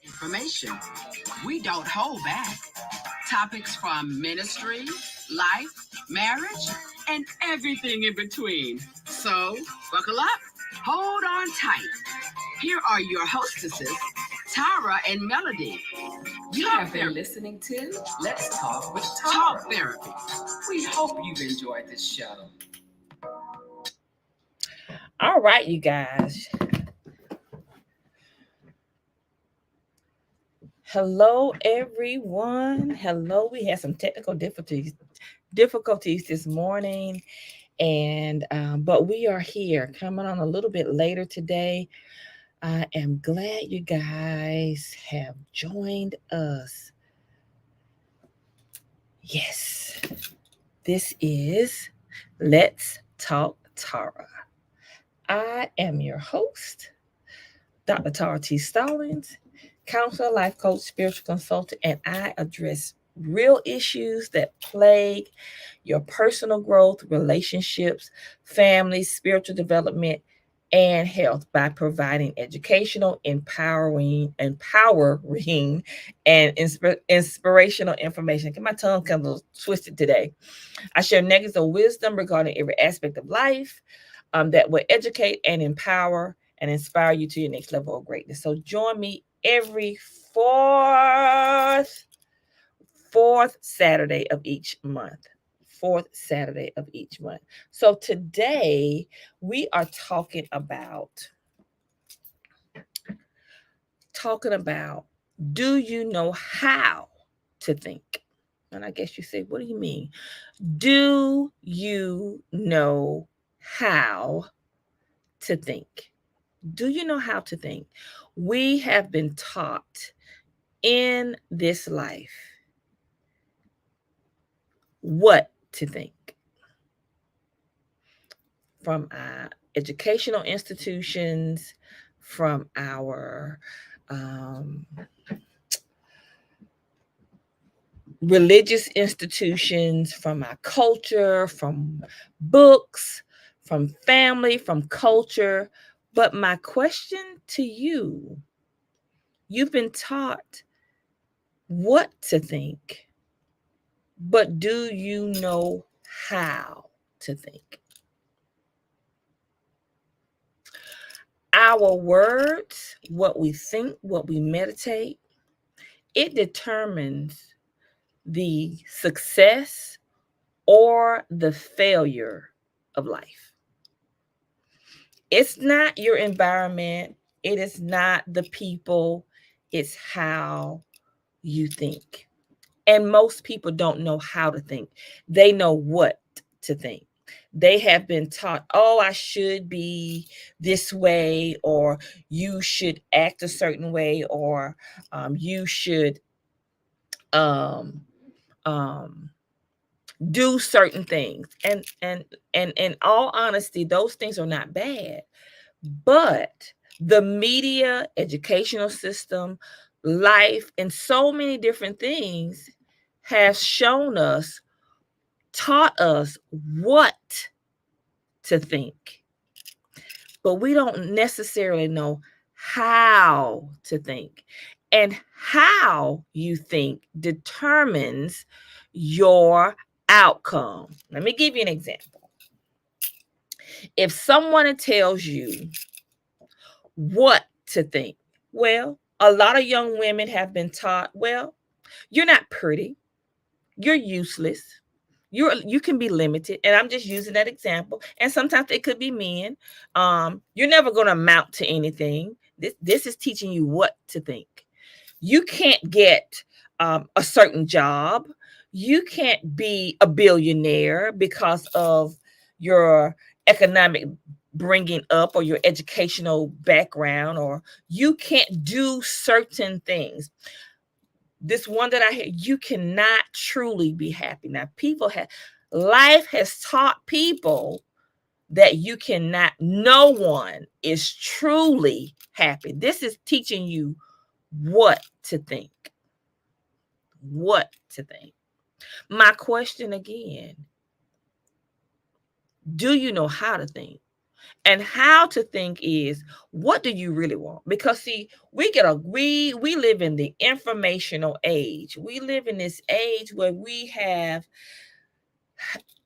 information. We don't hold back. Topics from ministry, life, marriage, and everything in between. So, buckle up, hold on tight. Here are your hostesses, Tara and Melody. You have been listening to Let's Talk with Talk Therapy. We hope you've enjoyed this show. All right, you guys. Hello, everyone. Hello. We had some technical difficulties this morning, and but we are here, coming on a little bit later today. I am glad you guys have joined us. Yes, this is Let's Talk Tara. I am your host, Dr. Tara T. Stallings, counselor, life coach, spiritual consultant, and I address real issues that plague your personal growth, relationships, family, spiritual development, and health by providing educational, empowering, and inspirational information. My tongue kind of twisted today. I share nuggets of wisdom regarding every aspect of life that will educate and empower and inspire you to your next level of greatness. So join me every fourth Saturday of each month. Fourth Saturday of each month. So today we are talking about do you know how to think? And I guess you say, what do you mean? Do you know how to think? Do you know how to think? We have been taught in this life what to think from our educational institutions, from our religious institutions, from our culture, from books, from family, from culture. But my question to you, you've been taught what to think, but do you know how to think? Our words, what we think, what we meditate, it determines the success or the failure of life. It's not your environment, it is not the people, it's how you think. And most people don't know how to think. They know what to think. They have been taught, oh, I should be this way, or you should act a certain way, or you should um, um, do certain things. And in all honesty, those things are not bad. But the media, educational system, life, and so many different things has shown us, taught us what to think. But we don't necessarily know how to think. And how you think determines your outcome. Let me give you an example. If someone tells you what to think, well, a lot of young women have been taught, well, you're not pretty, you're useless, you can be limited, and I'm just using that example. And sometimes it could be men. You're never going to amount to anything. This is teaching you what to think. You can't get a certain job. You can't be a billionaire because of your economic bringing up or your educational background, or you can't do certain things. This one that I had, you cannot truly be happy. Now, life has taught people that you cannot, no one is truly happy. This is teaching you what to think. What to think. My question again, do you know how to think? And how to think is, what do you really want? Because see, we live in the informational age. We live in this age where we have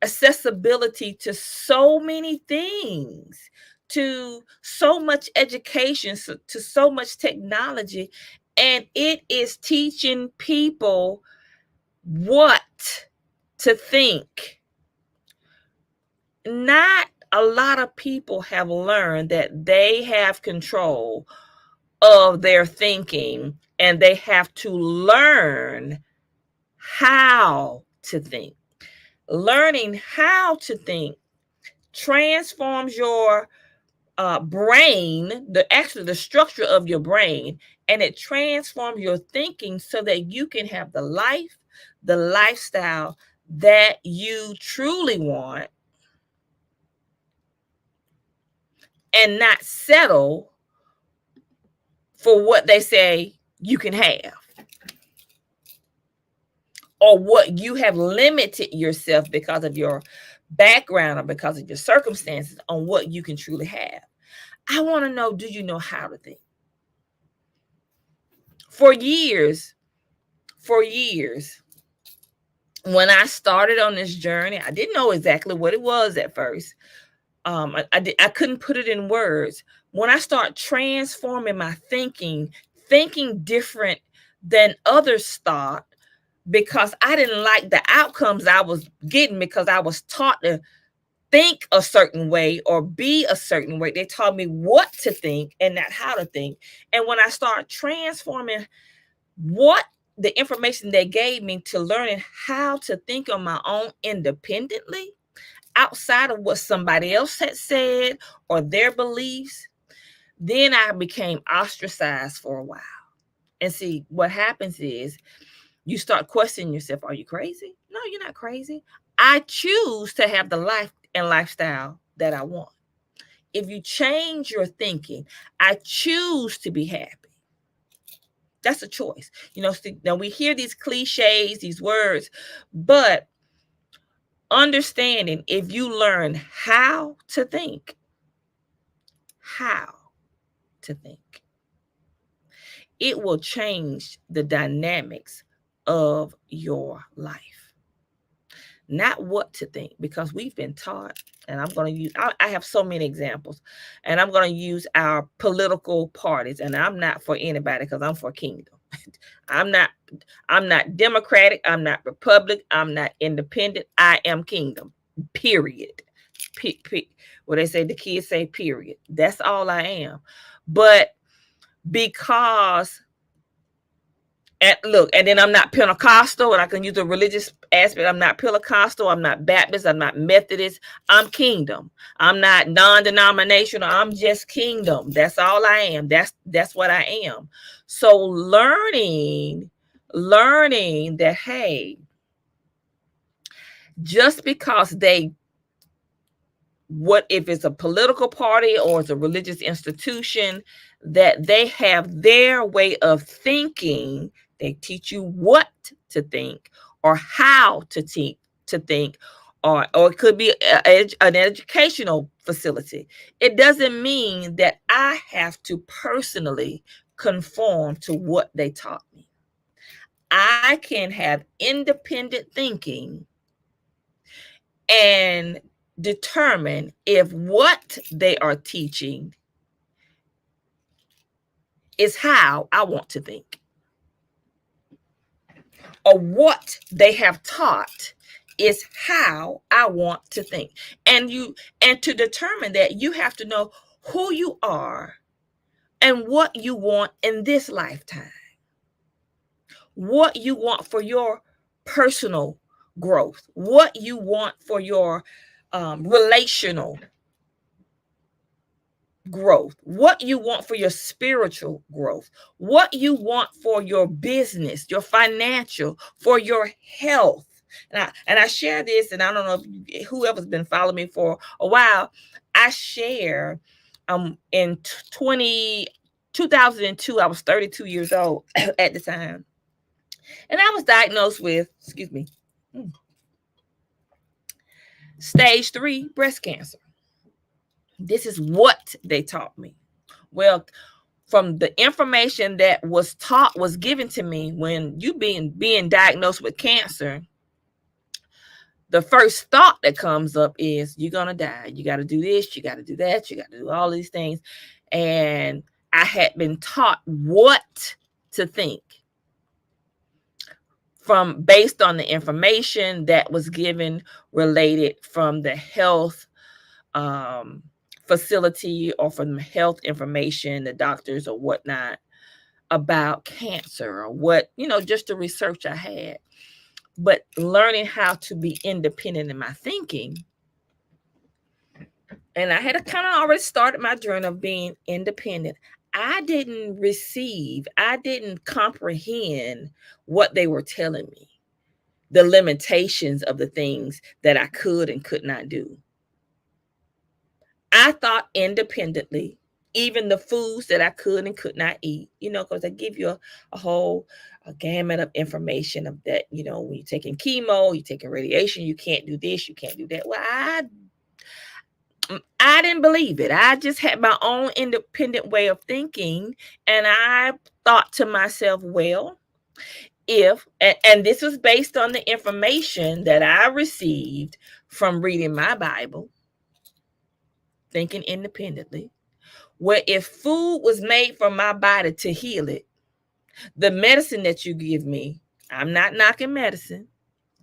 accessibility to so many things, to so much education, to so much technology, and it is teaching people what to think. Not a lot of people have learned that they have control of their thinking, and they have to learn how to think. Learning how to think transforms your brain, the structure of your brain, and it transforms your thinking so that you can have the life, the lifestyle that you truly want, and not settle for what they say you can have, or what you have limited yourself because of your background or because of your circumstances on what you can truly have. I want to know, do you know how to think? For years, for years, when I started on this journey, I didn't know exactly what it was at first. I couldn't put it in words. When I start transforming my thinking different than others thought, because I didn't like the outcomes I was getting because I was taught to think a certain way or be a certain way. They taught me what to think and not how to think. And when I start transforming what the information they gave me to learning how to think on my own independently, outside of what somebody else had said or their beliefs, then I became ostracized for a while. And see, what happens is you start questioning yourself. Are you crazy? No, you're not crazy. I choose to have the life and lifestyle that I want. If you change your thinking, I choose to be happy. That's a choice. Now we hear these cliches, these words, but understanding, if you learn how to think, it will change the dynamics of your life. Not what to think, because we've been taught, and I'm going to use, I have so many examples, and I'm going to use our political parties, and I'm not for anybody because I'm for kingdom. I'm not I'm not Democratic, I'm not Republican, I'm not independent. I am kingdom. Period. What they say, the kids say period. That's all I am. But because, and look, and then I'm not Pentecostal, and I can use the religious aspect. I'm not Pentecostal, I'm not Baptist, I'm not Methodist. I'm kingdom. I'm not non-denominational. I'm just kingdom. That's all I am. That's what I am. So learning that, hey, just because what if it's a political party or it's a religious institution, that they have their way of thinking. They teach you what to think or how to think, or it could be an educational facility. It doesn't mean that I have to personally conform to what they taught me. I can have independent thinking and determine if what they are teaching is how I want to think, or what they have taught is how I want to think. And to determine that, you have to know who you are and what you want in this lifetime, what you want for your personal growth, what you want for your relational growth, what you want for your spiritual growth, what you want for your business, your financial, for your health. And I share this, and I don't know if whoever's been following me for a while, I share in 2002, I was 32 years old at the time. And I was diagnosed with, excuse me, stage 3 breast cancer. This is what they taught me. Well, from the information that was given to me when you being diagnosed with cancer, the first thought that comes up is you're gonna die. You got to do this. You got to do that. You got to do all these things. And I had been taught what to think from based on the information that was given related from the health um, facility or from the health information, the doctors or whatnot about cancer or what, just the research I had. But learning how to be independent in my thinking. And I had kind of already started my journey of being independent. I didn't comprehend what they were telling me, the limitations of the things that I could and could not do. I thought independently, even the foods that I could and could not eat, because they give you a whole gamut of information of that, when you're taking chemo, you're taking radiation, you can't do this, you can't do that. Well, I didn't believe it. I just had my own independent way of thinking. And I thought to myself, well, and this was based on the information that I received from reading my Bible, thinking independently, where if food was made for my body to heal it, the medicine that you give me, I'm not knocking medicine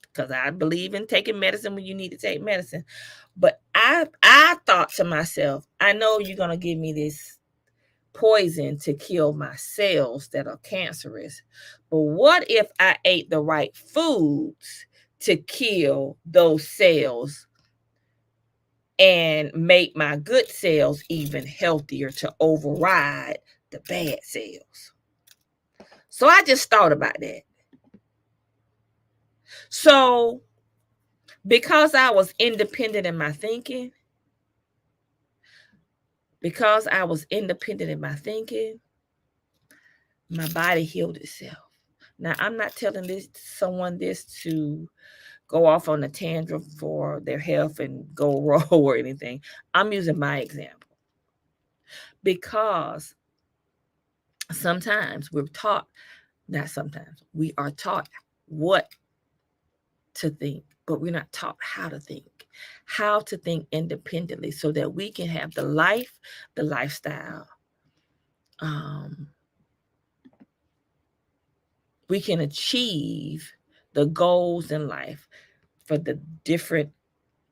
because I believe in taking medicine when you need to take medicine. But I thought to myself, I know you're going to give me this poison to kill my cells that are cancerous. But what if I ate the right foods to kill those cells and make my good cells even healthier to override the bad cells? So I just thought about that. So because I was independent in my thinking, my body healed itself. Now, I'm not telling someone this to go off on a tantrum for their health and go raw or anything. I'm using my example because sometimes we are taught what to think, but we're not taught how to think independently so that we can have the lifestyle. We can achieve the goals in life for the different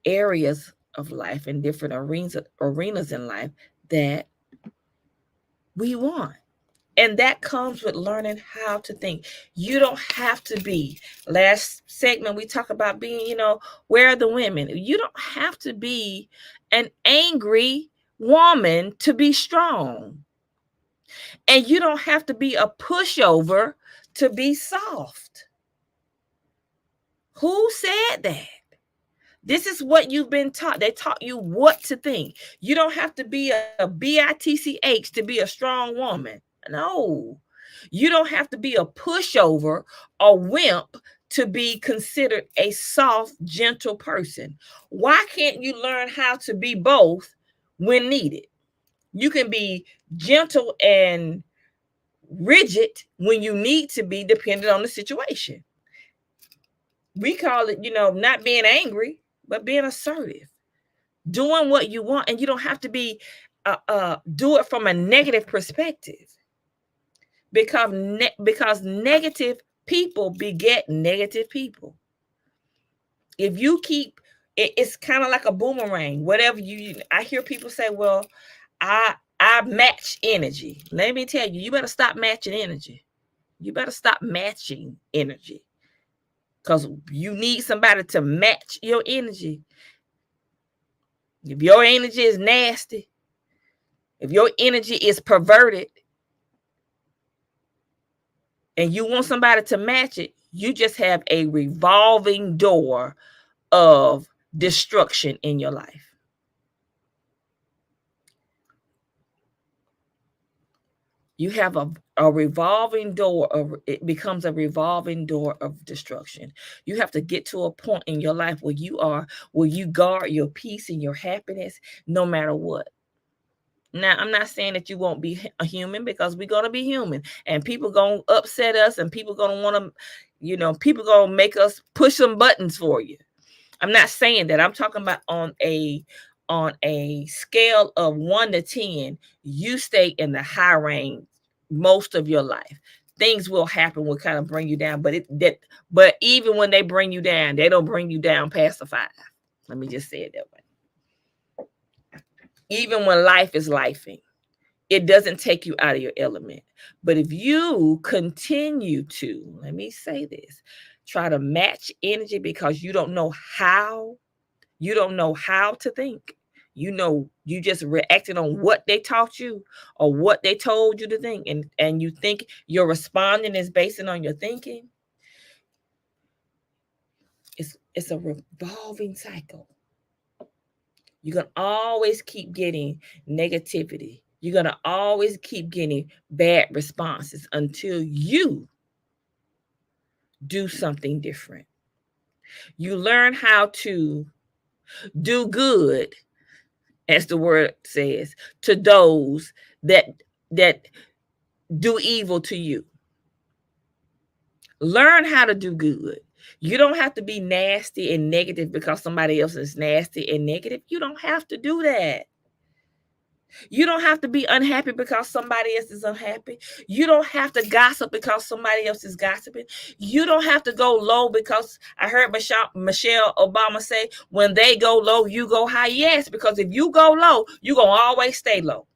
areas of life and different arenas in life that we want. And that comes with learning how to think. You don't have to be, last segment we talk about being, where are the women? You don't have to be an angry woman to be strong. And you don't have to be a pushover to be soft. Who said that? This is what you've been taught. They taught you what to think. You don't have to be a bitch to be a strong woman. No. You don't have to be a pushover or wimp to be considered a soft, gentle person. Why can't you learn how to be both when needed? You can be gentle and rigid when you need to be, depending on the situation. We call it, not being angry, but being assertive, doing what you want. And you don't have to be do it from a negative perspective, because negative people beget negative people. If you keep it's kind of like a boomerang. Whatever I hear people say, well, I match energy. Let me tell you, you better stop matching energy. You better stop matching energy, because you need somebody to match your energy. If your energy is nasty, if your energy is perverted, and you want somebody to match it, you just have a revolving door of destruction in your life. You have a revolving door of, it becomes a revolving door of destruction. You have to get to a point in your life where you guard your peace and your happiness no matter what. Now, I'm not saying that you won't be a human, because we're going to be human, and people going to upset us, and people going to want to, people going to make us push some buttons for you. I'm not saying that. I'm talking about on a scale of 1 to 10, you stay in the high range most of your life. Things will happen, will kind of bring you down, but even when they bring you down, they don't bring you down past the 5. Let me just say it that way. Even when life is lifing, it doesn't take you out of your element. But if you continue to, let me say this, try to match energy because you don't know how to think. You just reacted on what they taught you or what they told you to think, and you think your responding is based on your thinking. It's a revolving cycle. You're going to always keep getting negativity. You're going to always keep getting bad responses until you do something different. You learn how to do good, as the word says, to those that do evil to you. Learn how to do good. You don't have to be nasty and negative because somebody else is nasty and negative. You don't have to do that. You don't have to be unhappy because somebody else is unhappy. You don't have to gossip because somebody else is gossiping. You don't have to go low because I heard Michelle Obama say, when they go low, you go high. Yes, because if you go low, you're going to always stay low.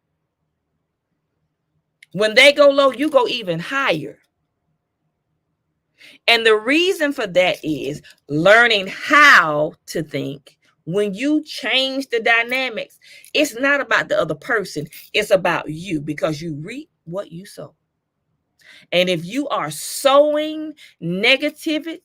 When they go low, you go even higher. And the reason for that is learning how to think. When you change the dynamics, it's not about the other person. It's about you, because you reap what you sow. And if you are sowing negativity,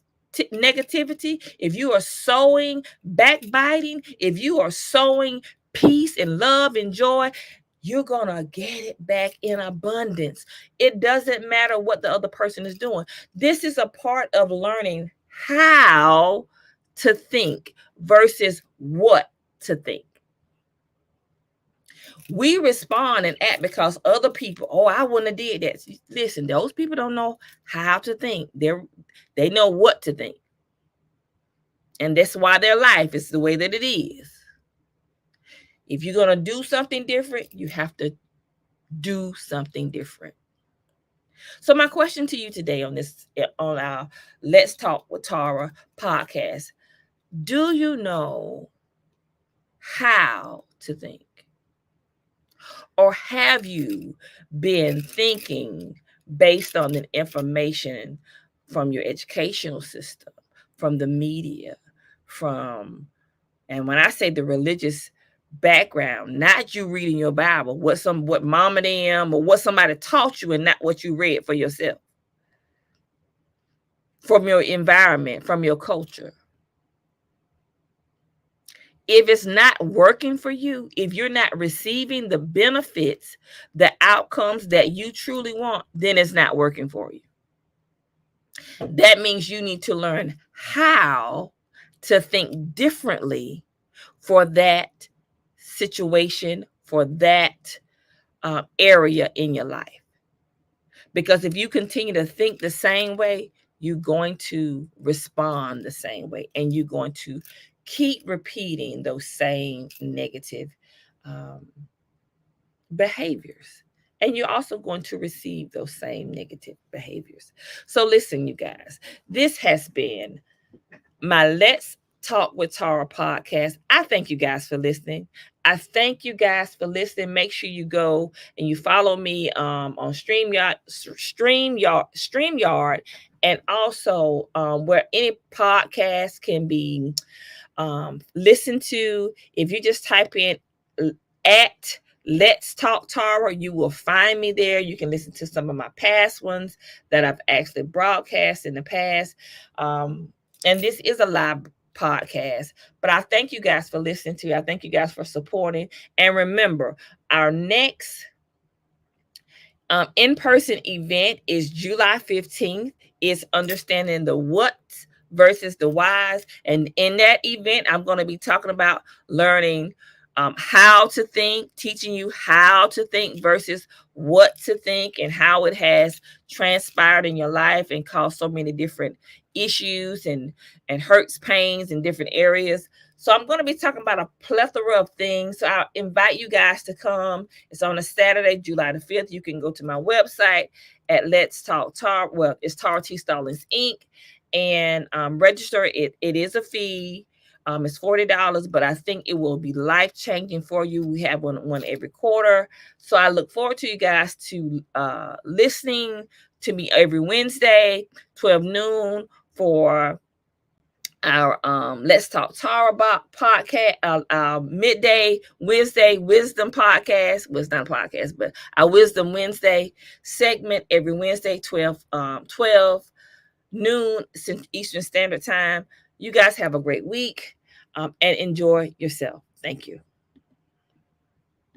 if you are sowing backbiting, if you are sowing peace and love and joy, you're going to get it back in abundance. It doesn't matter what the other person is doing. This is a part of learning how to think versus what to think. We respond and act because other people, oh, I wouldn't have did that. Listen, those people don't know how to think. They know what to think. And that's why their life is the way that it is. If you're going to do something different, you have to do something different. So my question to you today on our Let's Talk with Tara podcast, do you know how to think? Or have you been thinking based on the information from your educational system, from the media, and when I say the religious background, not you reading your Bible, what mom and them or what somebody taught you, and not what you read for yourself, from your environment, from your culture. If it's not working for you, if you're not receiving the benefits, the outcomes that you truly want, then it's not working for you. That means you need to learn how to think differently for that situation, for that area in your life. Because if you continue to think the same way, you're going to respond the same way, and you're going to keep repeating those same negative behaviors. And you're also going to receive those same negative behaviors. So listen, you guys, this has been my Let's Talk with Tara podcast. I thank you guys for listening. I thank you guys for listening. Make sure you go and you follow me on StreamYard, and also where any podcast can be listened to. If you just type in at Let's Talk Tara, you will find me there. You can listen to some of my past ones that I've actually broadcast in the past. And this is a live podcast, but I thank you guys for listening to it. I thank you guys for supporting. And remember, our next In-person event is July 15th. It's understanding the what versus the whys. And in that event, I'm going to be talking about learning how to think, teaching you how to think versus what to think, and how it has transpired in your life and caused so many different issues and hurts, pains in different areas. So I'm going to be talking about a plethora of things. So I invite you guys to come. It's on a Saturday, July the 5th. You can go to my website at Let's Talk Tar. Well, it's Tara T. Stallings Inc. And register. It is a fee. It's $40, but I think it will be life changing for you. We have one every quarter. So I look forward to you guys to listening to me every Wednesday, 12 noon, for our Let's Talk Tara podcast, our midday Wednesday wisdom podcast. Well, it's not a podcast, but our Wisdom Wednesday segment every Wednesday, 12 noon Eastern Standard Time. You guys have a great week and enjoy yourself. Thank you.